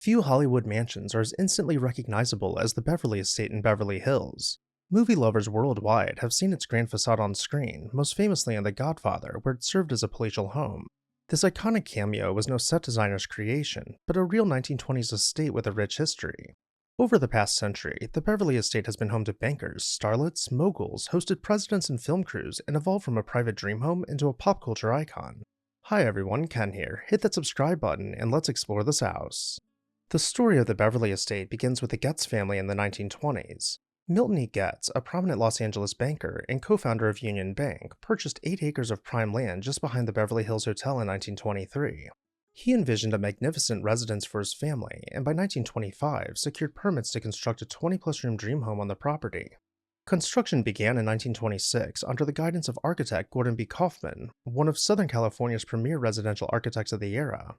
Few Hollywood mansions are as instantly recognizable as the Beverly Estate in Beverly Hills. Movie lovers worldwide have seen its grand facade on screen, most famously in The Godfather, where it served as a palatial home. This iconic cameo was no set designer's creation, but a real 1920s estate with a rich history. Over the past century, the Beverly Estate has been home to bankers, starlets, moguls, hosted presidents and film crews, and evolved from a private dream home into a pop culture icon. Hi everyone, Ken here. Hit that subscribe button and let's explore this house. The story of the Beverly Estate begins with the Getz family in the 1920s. Milton E. Getz, a prominent Los Angeles banker and co-founder of Union Bank, purchased 8 acres of prime land just behind the Beverly Hills Hotel in 1923. He envisioned a magnificent residence for his family, and by 1925 secured permits to construct a 20-plus room dream home on the property. Construction began in 1926 under the guidance of architect Gordon B. Kaufman, one of Southern California's premier residential architects of the era.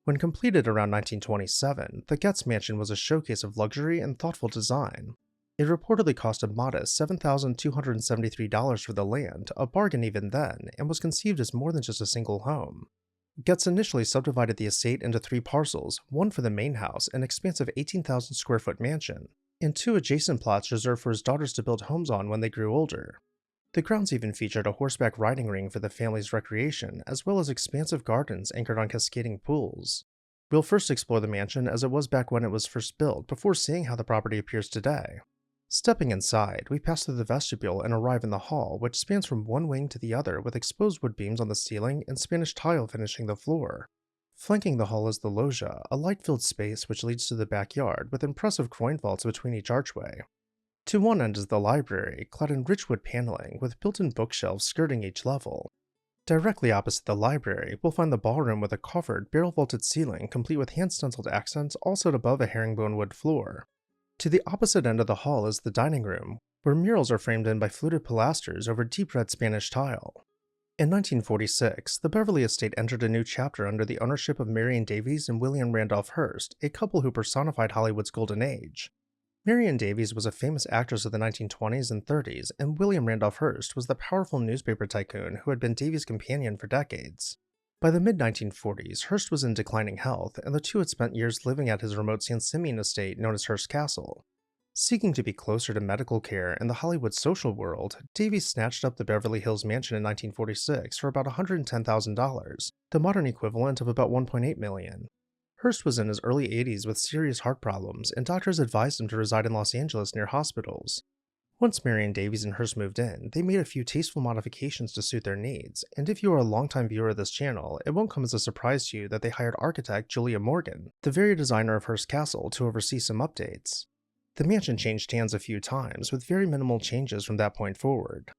When completed around 1927, the Getz mansion was a showcase of luxury and thoughtful design. It reportedly cost a modest $7,273 for the land, a bargain even then, and was conceived as more than just a single home. Getz initially subdivided the estate into 3 parcels, one for the main house, an expansive 18,000 square foot mansion, and 2 adjacent plots reserved for his daughters to build homes on when they grew older. The grounds even featured a horseback riding ring for the family's recreation, as well as expansive gardens anchored on cascading pools. We'll first explore the mansion as it was back when it was first built, before seeing how the property appears today. Stepping inside, we pass through the vestibule and arrive in the hall, which spans from one wing to the other with exposed wood beams on the ceiling and Spanish tile finishing the floor. Flanking the hall is the loggia, a light-filled space which leads to the backyard with impressive groin vaults between each archway. To one end is the library, clad in rich wood paneling with built-in bookshelves skirting each level. Directly opposite the library, we'll find the ballroom with a coffered, barrel-vaulted ceiling complete with hand-stenciled accents all set above a herringbone wood floor. To the opposite end of the hall is the dining room, where murals are framed in by fluted pilasters over deep red Spanish tile. In 1946, the Beverly Estate entered a new chapter under the ownership of Marian Davies and William Randolph Hearst, a couple who personified Hollywood's golden age. Marion Davies was a famous actress of the 1920s and 30s, and William Randolph Hearst was the powerful newspaper tycoon who had been Davies' companion for decades. By the mid-1940s, Hearst was in declining health, and the two had spent years living at his remote San Simeon estate known as Hearst Castle. Seeking to be closer to medical care and the Hollywood social world, Davies snatched up the Beverly Hills mansion in 1946 for about $110,000, the modern equivalent of about $1.8 million. Hearst was in his early 80s with serious heart problems, and doctors advised him to reside in Los Angeles near hospitals. Once Marion Davies and Hearst moved in, they made a few tasteful modifications to suit their needs, and if you are a longtime viewer of this channel, it won't come as a surprise to you that they hired architect Julia Morgan, the very designer of Hearst Castle, to oversee some updates. The mansion changed hands a few times, with very minimal changes from that point forward.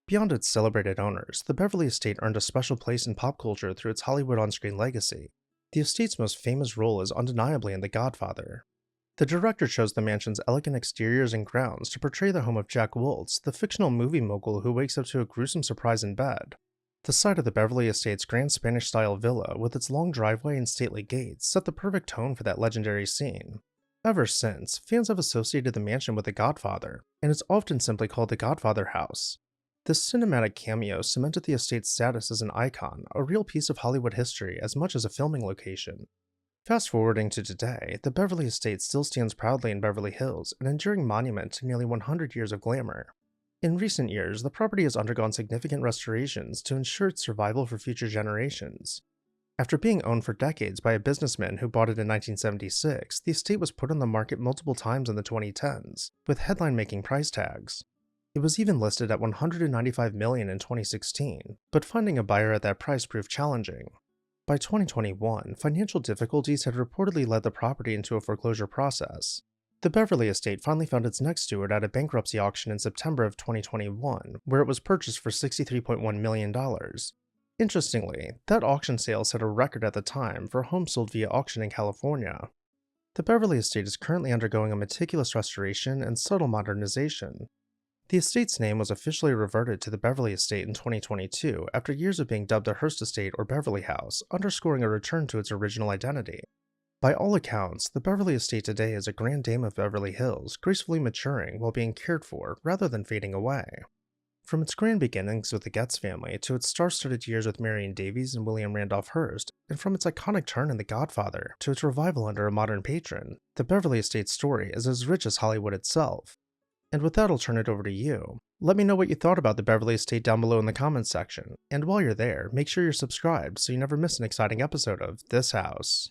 Beyond its celebrated owners, the Beverly Estate earned a special place in pop culture through its Hollywood on-screen legacy. The estate's most famous role is undeniably in The Godfather. The director chose the mansion's elegant exteriors and grounds to portray the home of Jack Woltz, the fictional movie mogul who wakes up to a gruesome surprise in bed. The site of the Beverly Estate's grand Spanish-style villa, with its long driveway and stately gates, set the perfect tone for that legendary scene. Ever since, fans have associated the mansion with The Godfather, and it's often simply called the Godfather House. This cinematic cameo cemented the estate's status as an icon, a real piece of Hollywood history as much as a filming location. Fast forwarding to today, the Beverly Estate still stands proudly in Beverly Hills, an enduring monument to nearly 100 years of glamour. In recent years, the property has undergone significant restorations to ensure its survival for future generations. After being owned for decades by a businessman who bought it in 1976, the estate was put on the market multiple times in the 2010s, with headline-making price tags. It was even listed at $195 million in 2016, but finding a buyer at that price proved challenging. By 2021, financial difficulties had reportedly led the property into a foreclosure process. The Beverly Estate finally found its next steward at a bankruptcy auction in September of 2021, where it was purchased for $63.1 million. Interestingly, that auction sale set a record at the time for homes sold via auction in California. The Beverly Estate is currently undergoing a meticulous restoration and subtle modernization. The estate's name was officially reverted to the Beverly Estate in 2022 after years of being dubbed the Hearst Estate or Beverly House, underscoring a return to its original identity. By all accounts, the Beverly Estate today is a grand dame of Beverly Hills, gracefully maturing while being cared for rather than fading away. From its grand beginnings with the Getz family to its star-studded years with Marion Davies and William Randolph Hearst, and from its iconic turn in The Godfather to its revival under a modern patron, the Beverly Estate story is as rich as Hollywood itself. And with that, I'll turn it over to you. Let me know what you thought about the Beverly Estate down below in the comments section, and while you're there, make sure you're subscribed so you never miss an exciting episode of This House.